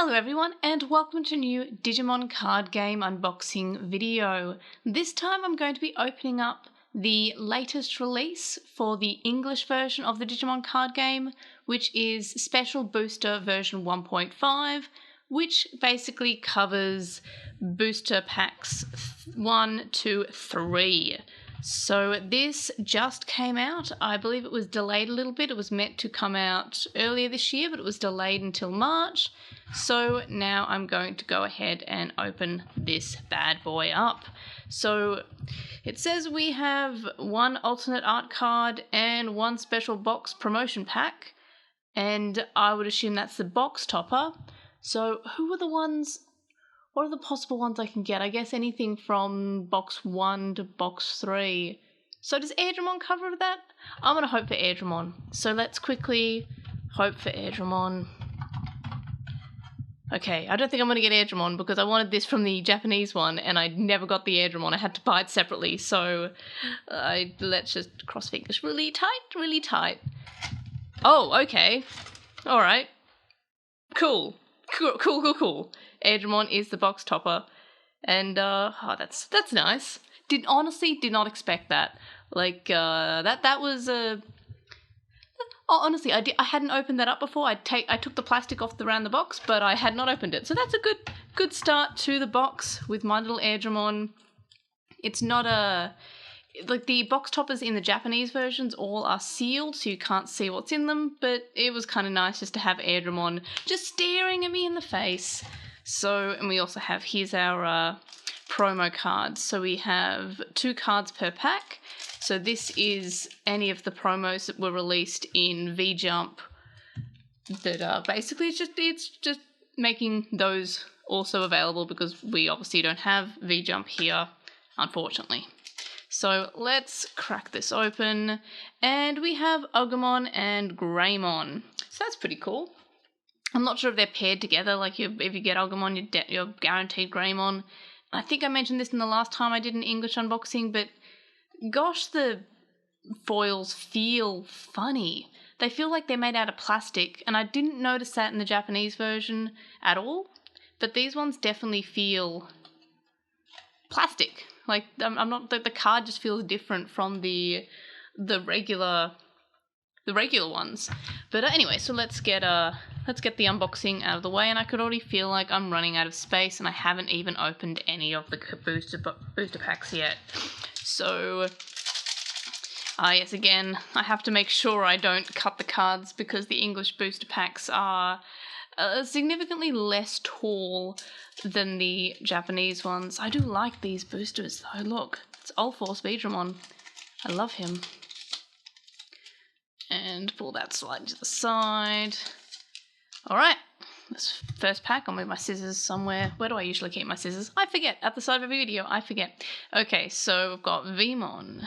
Hello everyone and welcome to a new Digimon card game unboxing video. This time I'm going to be opening up the latest release for the English version of the Digimon card game, which is Special Booster version 1.5, which basically covers booster packs 1 to 3. So this just came out. I believe it was delayed a little bit. It was meant to come out earlier this year, but it was delayed until March. So now I'm going to go ahead and open this bad boy up. So it says we have one alternate art card and one special box promotion pack. And I would assume that's the box topper. So who are the ones... What are the possible ones I can get? I guess anything from box 1 to box 3. So does Airdramon cover that? I'm going to hope for Airdramon. So let's quickly hope for Airdramon. Okay, I don't think I'm going to get Airdramon because I wanted this from the Japanese one and I never got the Airdramon. I had to buy it separately. So let's just cross fingers really tight, really tight. Oh, okay. All right. Cool. Cool. Airdramon is the box topper, and that's nice. Honestly did not expect that. Like that was honestly I hadn't opened that up before. I took the plastic off around the box, but I had not opened it. So that's a good start to the box with my little Airdramon. It's not like the box toppers in the Japanese versions all are sealed, so you can't see what's in them, but it was kind of nice just to have Airdramon just staring at me in the face. So, and we also have, here's our promo cards. So we have 2 cards per pack. So this is any of the promos that were released in V-Jump that basically it's just making those also available because we obviously don't have V-Jump here, unfortunately. So let's crack this open, and we have Agumon and Greymon. So that's pretty cool. I'm not sure if they're paired together, like if you get Agumon, you're guaranteed Greymon. I think I mentioned this in the last time I did an English unboxing, but gosh, the foils feel funny. They feel like they're made out of plastic, and I didn't notice that in the Japanese version at all, but these ones definitely feel plastic. Like, I'm not, the card just feels different from the regular ones. But anyway, so let's get the unboxing out of the way, and I could already feel like I'm running out of space, and I haven't even opened any of the booster packs yet. So, yes, again, I have to make sure I don't cut the cards because the English booster packs are significantly less tall than the Japanese ones. I do like these boosters though. Look, it's Ulforce Beedramon. I love him. And pull that slide to the side. Alright, this first pack, I'll move my scissors somewhere. Where do I usually keep my scissors? I forget. At the side of every video, I forget. Okay, so we've got Vmon,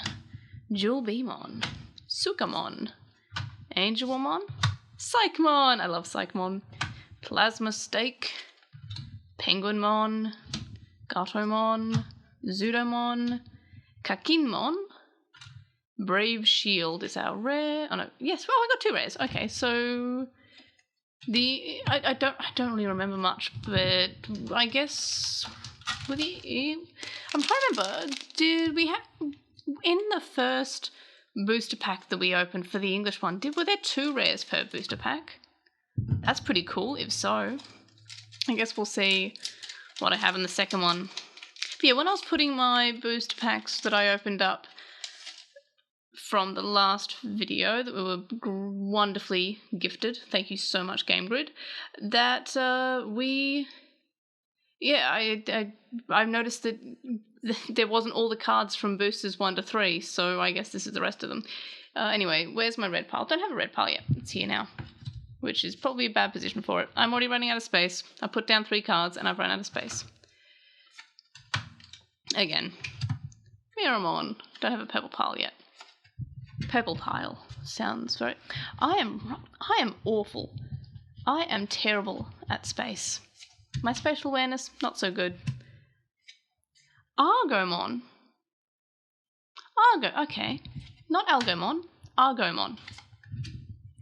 Jewel Beemon, Sukamon, Angelmon, Psychmon, I love Psychmon, Plasma Steak, Penguinmon, Gatomon, Zudomon, Kakinmon, Brave Shield is our rare. Oh no, yes, well I got 2 rares. Okay, so I don't really remember much, but I guess I'm trying to remember, did we have in the first booster pack that we opened for the English one, were there 2 rares per booster pack? That's pretty cool, if so. I guess we'll see what I have in the second one. But yeah, when I was putting my booster packs that I opened up from the last video that we were wonderfully gifted, thank you so much, Game Grid, that I've noticed that there wasn't all the cards from boosters 1 to 3, so I guess this is the rest of them. Anyway, where's my red pile? Don't have a red pile yet. It's here now, which is probably a bad position for it. I'm already running out of space. I put down 3 cards and I've run out of space. Again, Miramon. Don't have a purple pile yet. Purple pile sounds very... I am awful. I am terrible at space. My spatial awareness, not so good. Argomon. Okay. Not Algomon. Argomon.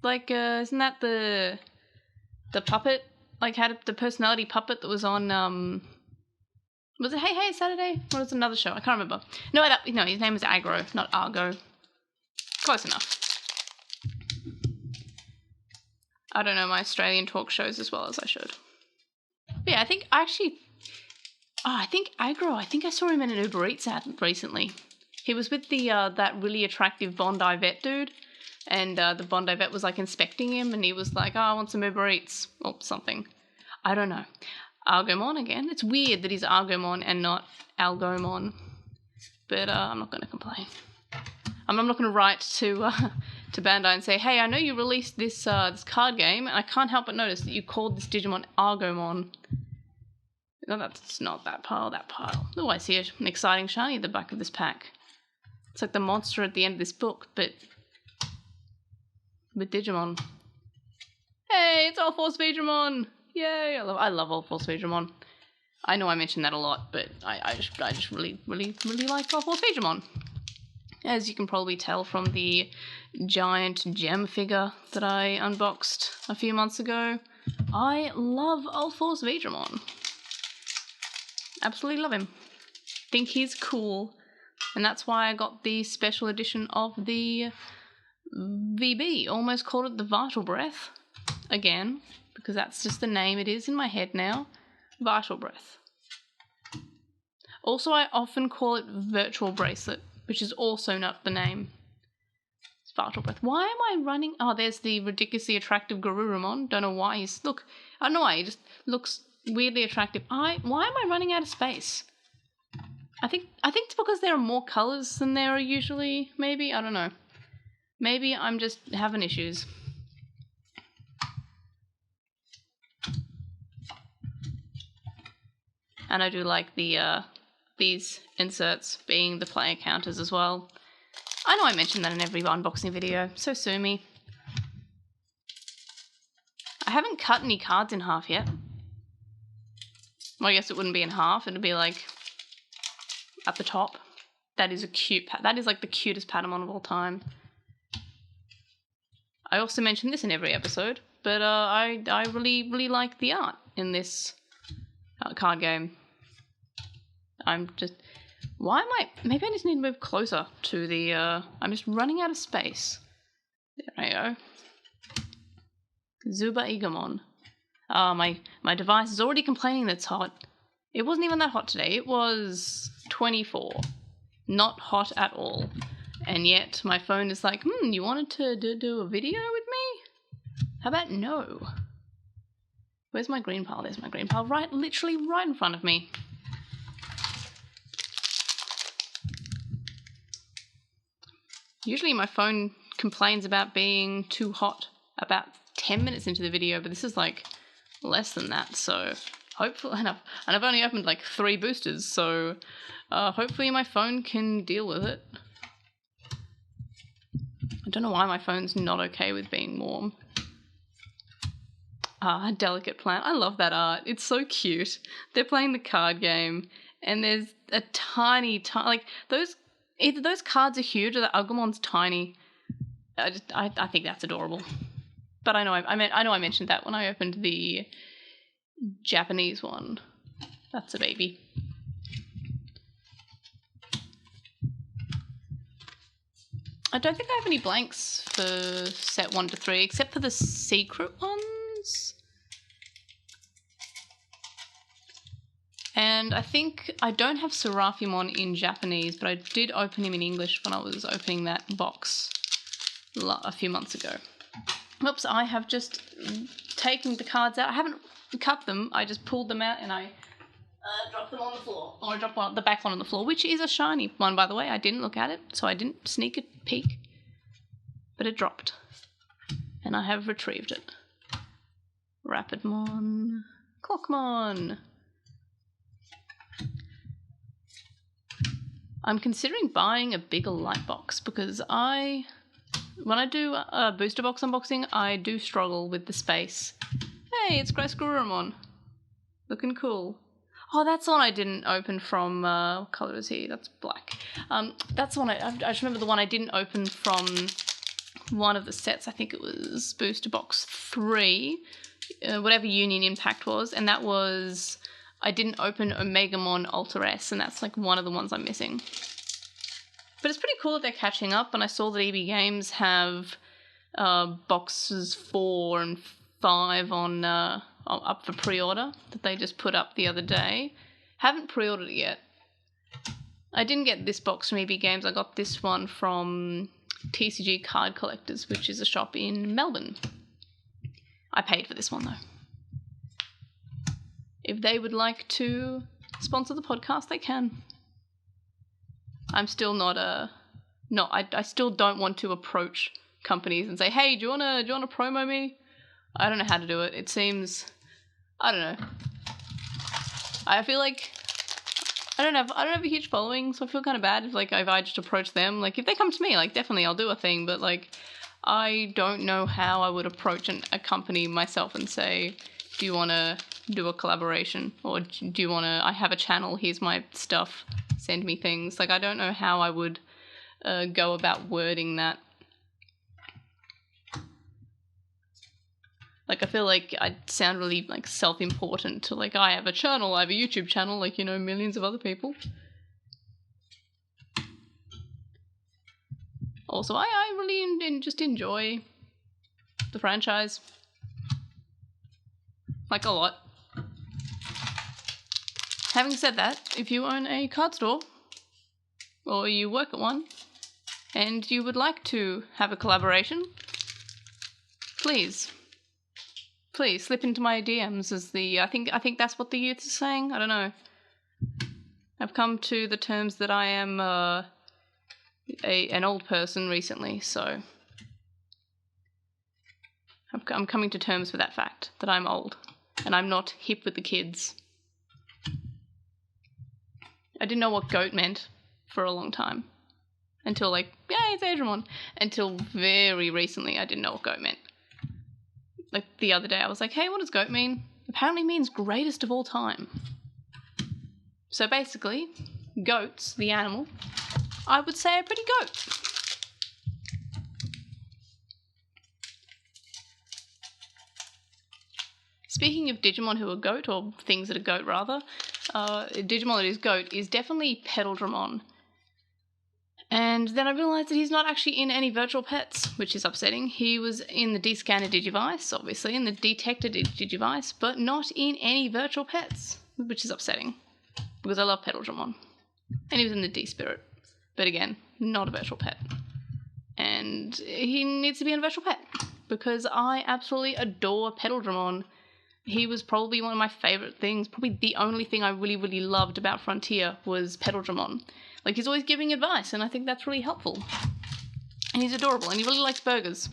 Like, isn't that the puppet like had the personality puppet that was on was it Hey Hey Saturday? Or was it another show? I can't remember. No, his name was Agro, not Argo. Close enough. I don't know my Australian talk shows as well as I should. But yeah, I think Agro, I think I saw him in an Uber Eats ad recently. He was with the that really attractive Bondi vet dude, and the Bondi vet was like inspecting him, and he was like, "Oh, I want some Uber Eats," or something. I don't know. Argomon again. It's weird that he's Argomon and not Algomon, but I'm not going to complain. I'm not going to write to Bandai and say, "Hey, I know you released this this card game, and I can't help but notice that you called this Digimon Argomon." No, that's not that pile. Oh, I see an exciting shiny at the back of this pack. It's like the monster at the end of this book, but with Digimon. Hey, it's All Force Veedramon! Yay! I love All Force Veedramon. I know I mentioned that a lot, but I just really like All Force Veedramon. As you can probably tell from the giant gem figure that I unboxed a few months ago, I love All Force Veedramon. Absolutely love him. Think he's cool. And that's why I got the special edition of the VB. Almost called it the Vital Breath. Again, because that's just the name it is in my head now. Vital Breath. Also, I often call it Virtual Bracelet, which is also not the name. It's Vital Breath. Why am I running? Oh, there's the ridiculously attractive Garurumon. Don't know why he's... Look, I don't know why. He just looks weirdly attractive. Why am I running out of space? I think it's because there are more colours than there are usually, maybe. I don't know. Maybe I'm just having issues. And I do like the these inserts being the player counters as well. I know I mentioned that in every unboxing video, so sue me. I haven't cut any cards in half yet. Well, I guess it wouldn't be in half, it'd be like at the top. That is a cute that is like the cutest Patamon of all time. I also mention this in every episode, but I really like the art in this card game. I'm just... Why am I... Maybe I just need to move closer to the... I'm just running out of space. There I go. Zuba Igamon. My device is already complaining that it's hot. It wasn't even that hot today. It was 24. Not hot at all. And yet my phone is like, you wanted to do a video with me? How about no? Where's my green pile? There's my green pile. Literally right in front of me. Usually my phone complains about being too hot about 10 minutes into the video, but this is like less than that, so hopefully, and I've only opened like 3 boosters, so hopefully my phone can deal with it. I don't know why my phone's not okay with being warm. Delicate Plant. I love that art. It's so cute. They're playing the card game, and there's a tiny, like either those cards are huge or the Agumon's tiny. I think that's adorable. But I know I mentioned that when I opened the Japanese one. That's a baby. I don't think I have any blanks for set 1 to 3, except for the secret ones. And I think I don't have Serafimon in Japanese, but I did open him in English when I was opening that box a few months ago. Oops, I have just taken the cards out. I haven't cut them, I just pulled them out and I dropped them on the floor. Or I dropped the back one on the floor, which is a shiny one, by the way. I didn't look at it, so I didn't sneak a peek. But it dropped. And I have retrieved it. Rapidmon. Clockmon. I'm considering buying a bigger light box because when I do a booster box unboxing, I do struggle with the space. Hey, it's Grace Garurumon. Looking cool. Oh, that's the one I didn't open from, what colour is he? That's black. That's the one I just remember the one I didn't open from one of the sets. I think it was booster box 3. whatever Union Impact was, and that was, I didn't open Omegamon Ultra S, and that's like one of the ones I'm missing. But it's pretty cool that they're catching up, and I saw that EB Games have boxes 4 and 5 on up for pre-order that they just put up the other day. Haven't pre-ordered it yet. I didn't get this box from EB Games. I got this one from TCG Card Collectors, which is a shop in Melbourne. I paid for this one though. If they would like to sponsor the podcast, they can. I'm still not I still don't want to approach companies and say, hey, do you wanna promo me? I don't know how to do it. It seems, I don't know. I feel like I don't have a huge following, so I feel kind of bad if I just approach them. Like, if they come to me, like, definitely I'll do a thing, but like, I don't know how I would approach a company myself and say, do you want to do a collaboration, or do you want to, I have a channel, here's my stuff, send me things. Like, I don't know how I would go about wording that. Like, I feel like I'd sound really, like, self-important to, like, I have a channel, I have a YouTube channel, like, you know, millions of other people. Also, I really just enjoy the franchise. Like, a lot. Having said that, if you own a card store, or you work at one, and you would like to have a collaboration, please slip into my DMs as the, I think that's what the youth is saying, I don't know. I've come to the terms that I am an old person recently, so I'm coming to terms with that fact, that I'm old, and I'm not hip with the kids. I didn't know what goat meant for a long time. Until, like, yeah, it's Adramon. Until very recently, I didn't know what goat meant. Like, the other day, I was like, hey, what does goat mean? Apparently it means greatest of all time. So basically, goats, the animal, I would say are pretty goat. Speaking of Digimon who are goat, or things that are goat rather, Digimon that is goat is definitely Petaldragon. And then I realised that he's not actually in any virtual pets, which is upsetting. He was in the D-Scanner Digivice, obviously, in the Detector Digivice, but not in any virtual pets, which is upsetting, because I love Petaldragon. And he was in the D-Spirit, but again, not a virtual pet. And he needs to be in a virtual pet, because I absolutely adore Petaldragon. He was probably one of my favourite things. Probably the only thing I really, really loved about Frontier was Petaldragon. Like, he's always giving advice, and I think that's really helpful. And he's adorable, and he really likes burgers.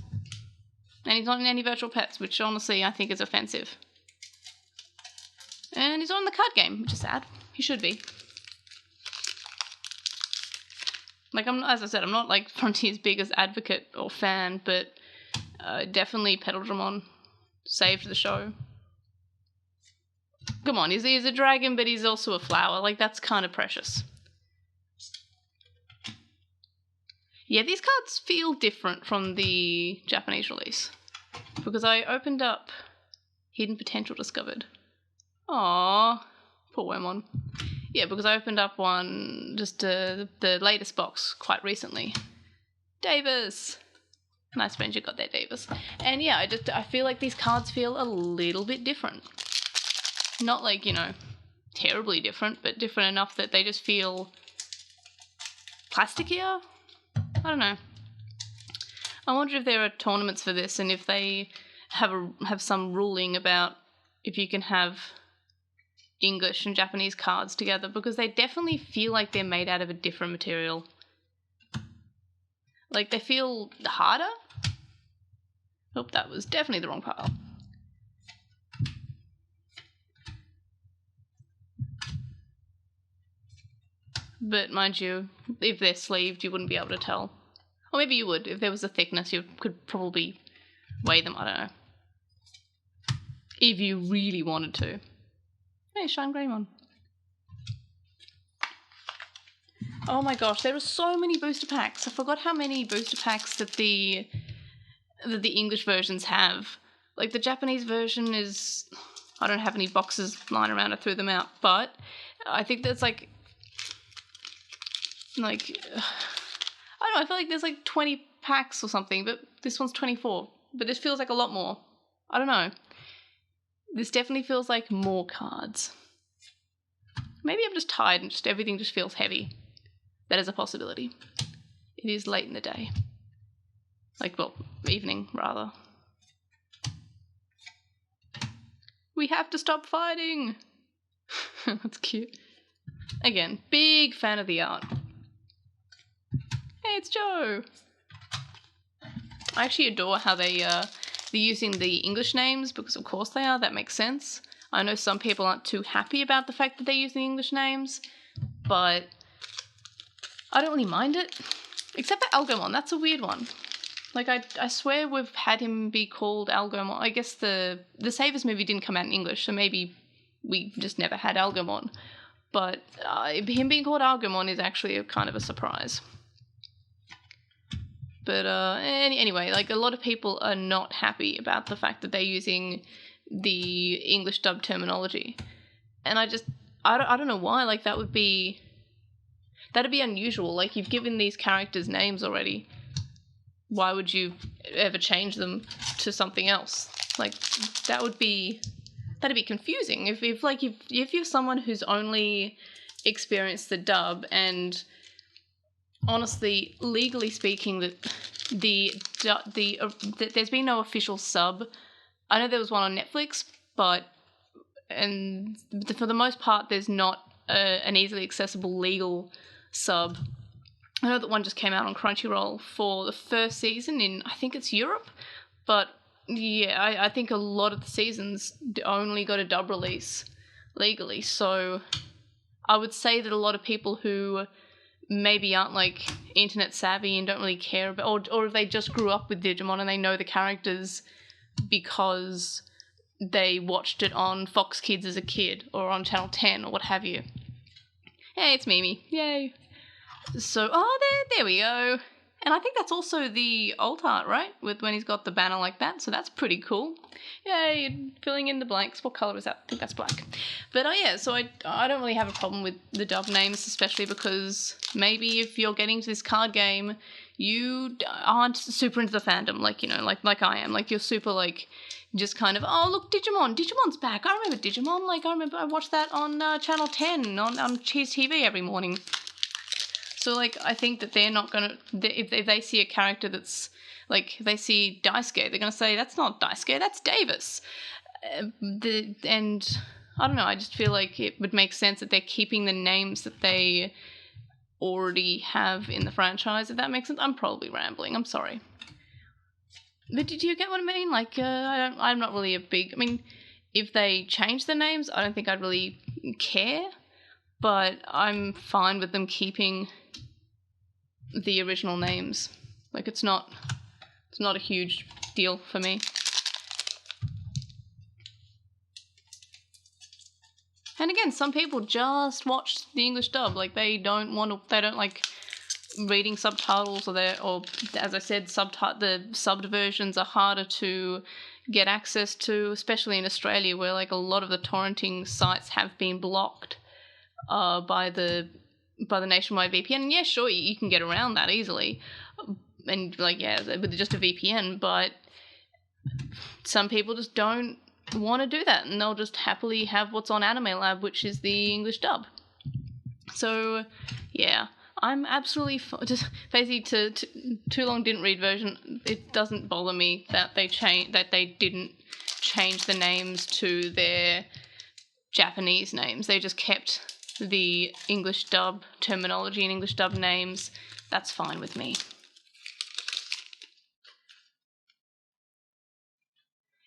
And he's not in any virtual pets, which honestly I think is offensive. And he's not in the card game, which is sad. He should be. Like, as I said, I'm not like Frontier's biggest advocate or fan, but definitely Petaldragon saved the show. Come on, he's a dragon, but he's also a flower. Like, that's kind of precious. Yeah, these cards feel different from the Japanese release. Because I opened up Hidden Potential Discovered. Aww, poor Wormon. Yeah, because I opened up one, just the latest box quite recently. Davis! Nice friends you got there, Davis. And yeah, I feel like these cards feel a little bit different. Not like, you know, terribly different, but different enough that they just feel plasticier? I don't know. I wonder if there are tournaments for this, and if they have some ruling about if you can have English and Japanese cards together, because they definitely feel like they're made out of a different material. Like, they feel harder. Oh, that was definitely the wrong pile. But mind you, if they're sleeved, you wouldn't be able to tell. Or maybe you would. If there was a thickness, you could probably weigh them. I don't know. If you really wanted to. Hey, Shine Greymon. Oh my gosh, there are so many booster packs. I forgot how many booster packs that the English versions have. Like, the Japanese version is... I don't have any boxes lying around, I threw them out, but I think there's like... I don't know, I feel like there's like 20 packs or something, but this one's 24. But this feels like a lot more. I don't know. This definitely feels like more cards. Maybe I'm just tired and just everything just feels heavy. That is a possibility. It is late in the day. Like, well, evening, rather. We have to stop fighting! That's cute. Again, big fan of the art. Hey, it's Joe! I actually adore how they're using the English names, because of course they are, that makes sense. I know some people aren't too happy about the fact that they're using English names, but I don't really mind it. Except for Algomon, that's a weird one. Like, I swear we've had him be called Algomon. I guess the Savers movie didn't come out in English, so maybe we just never had Algomon. But him being called Algomon is actually a kind of a surprise. But anyway, like, a lot of people are not happy about the fact that they're using the English dub terminology. And I don't know why. Like, that'd be unusual. Like, you've given these characters names already. Why would you ever change them to something else? Like, that'd be confusing. If you're someone who's only experienced the dub, and honestly, legally speaking, that there's been no official sub. I know there was one on Netflix, but for the most part, there's not an easily accessible legal sub. I know that one just came out on Crunchyroll for the first season in, I think it's Europe, but yeah, I think a lot of the seasons only got a dub release legally, so I would say that a lot of people who maybe aren't like internet savvy and don't really care about, or if they just grew up with Digimon and they know the characters because they watched it on Fox Kids as a kid or on Channel 10 or what have you. Hey, it's Mimi. Yay. So, there we go. And I think that's also the alt art, right? With when he's got the banner like that. So that's pretty cool. Yay, filling in the blanks. What colour is that? I think that's black. But yeah, so I don't really have a problem with the dub names, especially because maybe if you're getting to this card game, you aren't super into the fandom, like, you know, like I am. Like, you're super, like, just kind of, oh, look, Digimon's back. I remember Digimon. Like, I watched that on Channel 10 on Cheese TV every morning. So, like, I think that they're not going to... If they see a character that's... Like, if they see Daisuke, they're going to say, that's not Daisuke, that's Davis. And I don't know, I just feel like it would make sense that they're keeping the names that they already have in the franchise, if that makes sense. I'm probably rambling, I'm sorry. But did you get what I mean? Like, I'm not really a big... I mean, if they change the names, I don't think I'd really care. But I'm fine with them keeping the original names. Like, it's not a huge deal for me. And again, some people just watch the English dub. Like, they don't like reading subtitles, or as I said, the subbed versions are harder to get access to, especially in Australia, where like a lot of the torrenting sites have been blocked by the nationwide VPN. And yeah, sure, you can get around that easily, and like, yeah, with just a VPN, but some people just don't want to do that, and they'll just happily have what's on Anime Lab, which is the English dub. So yeah, I'm absolutely just basically to Too Long Didn't Read version. It doesn't bother me that they didn't change the names to their Japanese names. They just kept the English dub terminology and English dub names. That's fine with me.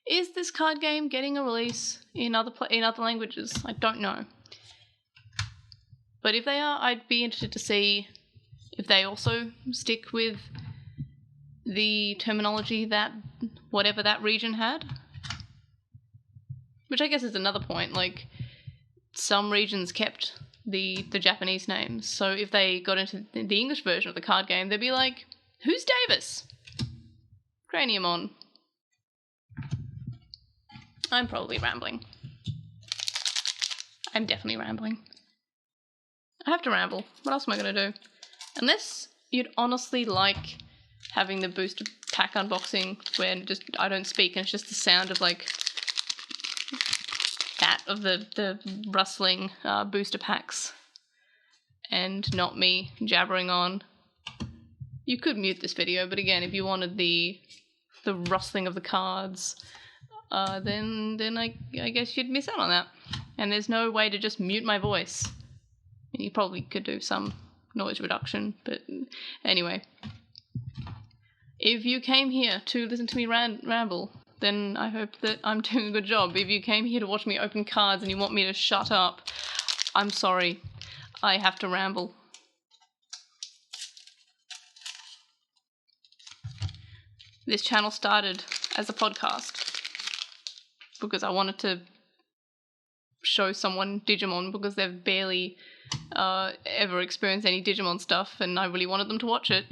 Is this card game getting a release in other languages? I don't know. But if they are, I'd be interested to see if they also stick with the terminology that whatever that region had. Which I guess is another point. Like, some regions kept the Japanese names. So if they got into the English version of the card game, they'd be like, who's Davis? Craniumon. I'm probably rambling. I'm definitely rambling. I have to ramble. What else am I going to do? Unless you'd honestly like having the booster pack unboxing where I don't speak and it's just the sound of like that of the rustling booster packs and not me jabbering on. You could mute this video, but again, if you wanted the rustling of the cards, then I guess you'd miss out on that. And there's no way to just mute my voice. You probably could do some noise reduction, but anyway. If you came here to listen to me ramble, then I hope that I'm doing a good job. If you came here to watch me open cards and you want me to shut up, I'm sorry. I have to ramble. This channel started as a podcast because I wanted to show someone Digimon because they've barely ever experienced any Digimon stuff, and I really wanted them to watch it.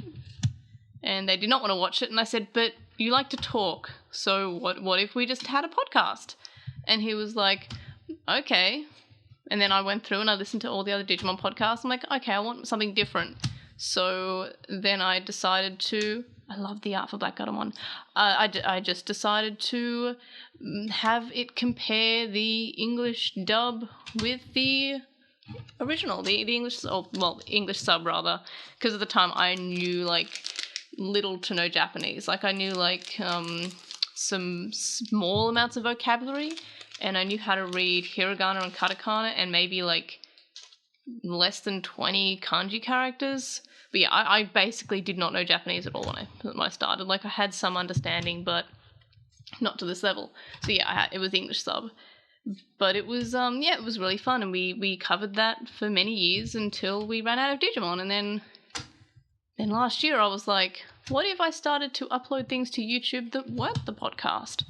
And they did not want to watch it, and I said, but you like to talk, so what if we just had a podcast? And he was like, okay. And then I went through and I listened to all the other Digimon podcasts. I'm like, okay, I want something different. So then I decided to... I love the art for Black Guttermon. I just decided to have it compare the English dub with the original, the English, English sub rather, because at the time I knew like little to no Japanese. Like I knew like some small amounts of vocabulary, and I knew how to read hiragana and katakana and maybe like less than 20 kanji characters. But yeah, I basically did not know Japanese at all when I started. Like I had some understanding, but not to this level. So yeah, it was English sub. But it was it was really fun, and we covered that for many years until we ran out of Digimon. And then last year I was like, what if I started to upload things to YouTube that weren't the podcast?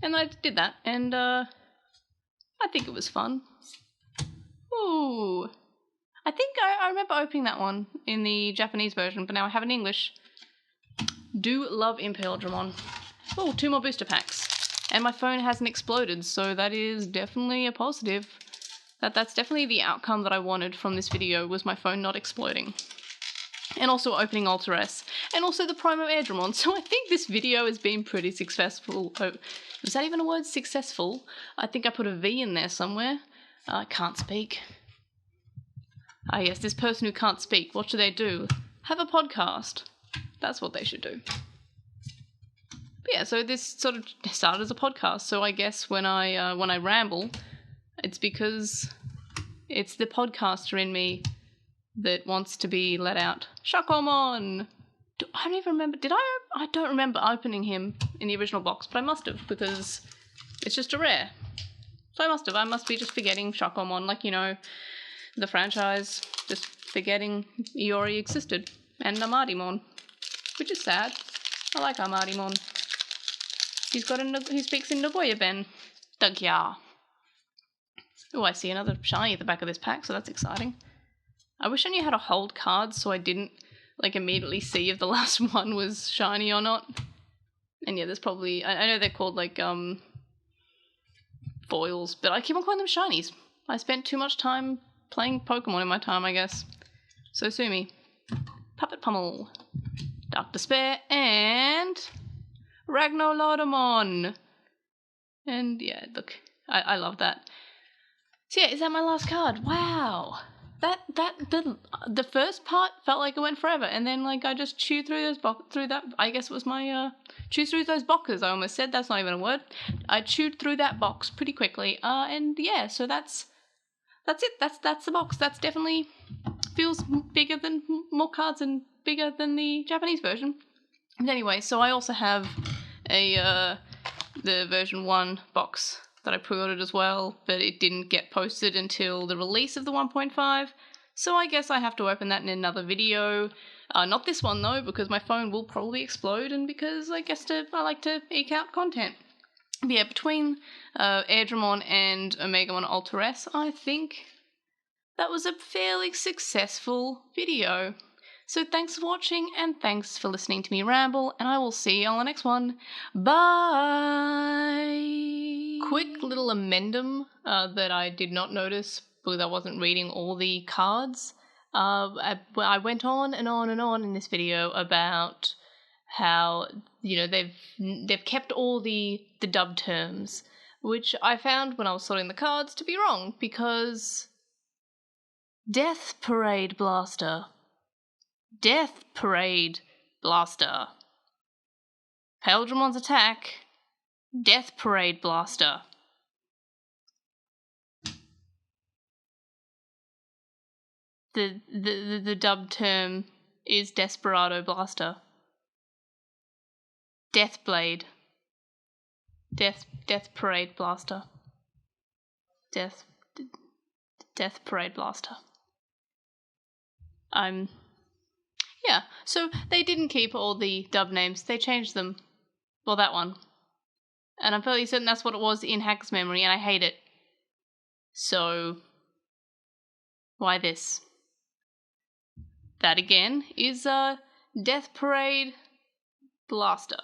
And I did that, and I think it was fun. Ooh. I think I remember opening that one in the Japanese version, but now I have it in English. Do love Imperialdramon. Oh, 2 more booster packs. And my phone hasn't exploded, so that is definitely a positive. That's definitely the outcome that I wanted from this video, was my phone not exploding. And also opening Alter S. And also the Promo Airdramon. So I think this video has been pretty successful. Oh, is that even a word? Successful? I think I put a V in there somewhere. I can't speak. Ah yes, this person who can't speak, what should they do? Have a podcast. That's what they should do. But yeah, so this sort of started as a podcast, so I guess when I ramble, it's because it's the podcaster in me that wants to be let out. Shakomon! I don't even remember, I don't remember opening him in the original box, but I must have, because it's just a rare. So I must be just forgetting Shakomon, like, you know, the franchise, just forgetting Iori existed, and Amadimon, which is sad. I like Amadimon. He speaks in Nagoya Ben. Dugya. Oh, I see another shiny at the back of this pack, so that's exciting. I wish I knew how to hold cards so I didn't like immediately see if the last one was shiny or not. And yeah, there's probably, I know they're called like foils, but I keep on calling them shinies. I spent too much time playing Pokemon in my time, I guess. So sue me. Puppet Pummel, Dark Despair, and Ragnolodamon. And yeah, look, I love that. So yeah, is that my last card? Wow. The first part felt like it went forever, and then like I just chewed through that. I guess it was my chew through those boxes. I almost said that's not even a word. I chewed through that box pretty quickly. And yeah, so that's it. That's the box. That's definitely feels bigger than more cards and bigger than the Japanese version. But anyway, so I also have the version 1 box that I pre-ordered as well, but it didn't get posted until the release of the 1.5. So I guess I have to open that in another video. Not this one though, because my phone will probably explode, and because I like to eke out content. But yeah, between Airdramon and Omegamon Alter S, I think that was a fairly successful video. So thanks for watching, and thanks for listening to me ramble, and I will see you on the next one. Bye! quick little amendum that I did not notice because I wasn't reading all the cards. I went on and on and on in this video about how, you know, they've kept all the dub terms, which I found when I was sorting the cards to be wrong, because Death Parade Blaster, Death Parade Blaster, Paildramon's Attack, Death Parade Blaster. The dub term is Desperado Blaster. Death Blade. Death Parade Blaster. Death Parade Blaster. Yeah, so they didn't keep all the dub names, they changed them. Well, that one. And I'm fairly certain that's what it was in Hack's memory, and I hate it. So, why this? That again is Death Parade Blaster.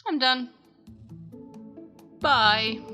I'm done. Bye.